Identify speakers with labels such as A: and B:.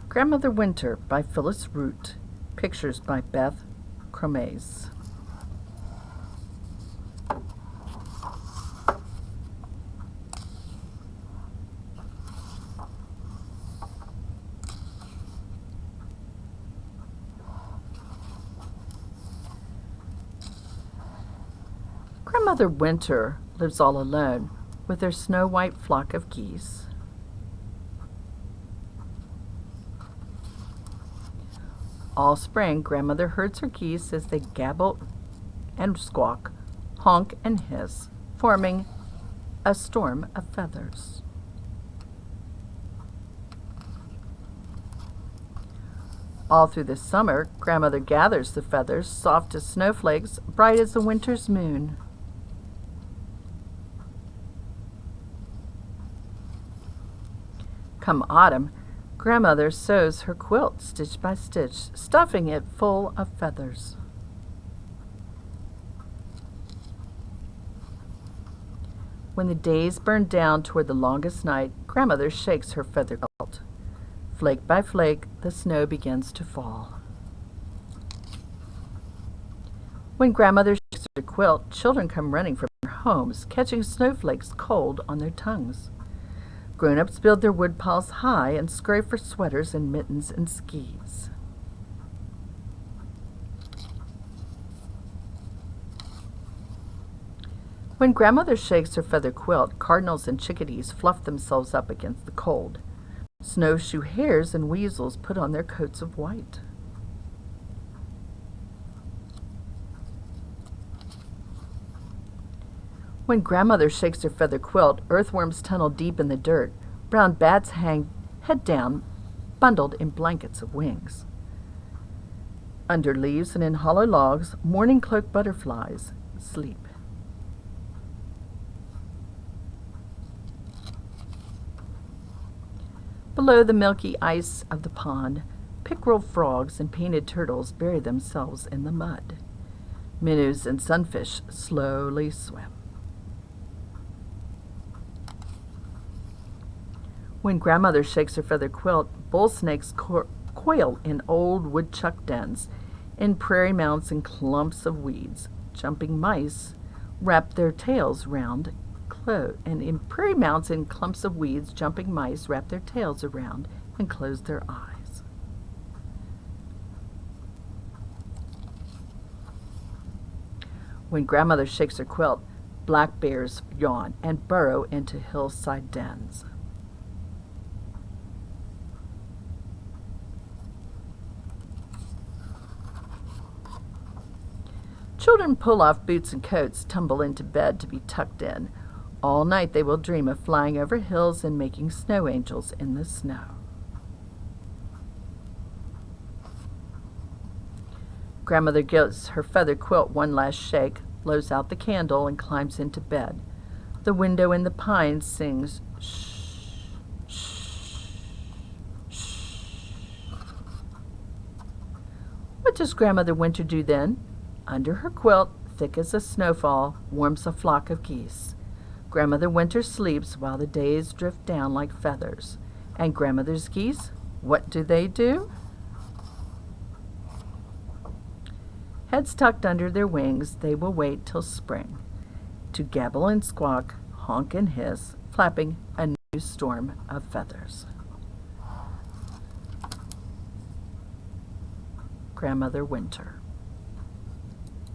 A: Grandmother Winter by Phyllis Root. Pictures by Beth Cromaze. Grandmother Winter lives all alone with her snow-white flock of geese. All spring, Grandmother herds her geese as they gabble and squawk, honk and hiss, forming a storm of feathers. All through the summer, Grandmother gathers the feathers, soft as snowflakes, bright as the winter's moon. Come autumn, Grandmother sews her quilt stitch by stitch, stuffing it full of feathers. When the days burn down toward the longest night, Grandmother shakes her feather quilt. Flake by flake, the snow begins to fall. When Grandmother shakes her quilt, children come running from their homes, catching snowflakes cold on their tongues. Grown-ups build their wood piles high and scurry for sweaters and mittens and skis. When Grandmother shakes her feather quilt, cardinals and chickadees fluff themselves up against the cold. Snowshoe hares and weasels put on their coats of white. When Grandmother shakes her feather quilt, earthworms tunnel deep in the dirt. Brown bats hang head down, bundled in blankets of wings. Under leaves and in hollow logs, morning cloak butterflies sleep. Below the milky ice of the pond, pickerel frogs and painted turtles bury themselves in the mud. Minnows and sunfish slowly swim. When Grandmother shakes her feather quilt, bull snakes coil in old woodchuck dens, in prairie mounds and clumps of weeds. Jumping mice wrap their tails round and in prairie mounds and clumps of weeds, jumping mice wrap their tails around and close their eyes. When Grandmother shakes her quilt, black bears yawn and burrow into hillside dens. Children pull off boots and coats, tumble into bed to be tucked in. All night they will dream of flying over hills and making snow angels in the snow. Grandmother gives her feather quilt one last shake, blows out the candle, and climbs into bed. The window in the pines sings, shh, shh, shh. What does Grandmother Winter do then? Under her quilt, thick as a snowfall, warms a flock of geese. Grandmother Winter sleeps while the days drift down like feathers. And Grandmother's geese, what do? Heads tucked under their wings, they will wait till spring to gabble and squawk, honk and hiss, flapping a new storm of feathers. Grandmother Winter.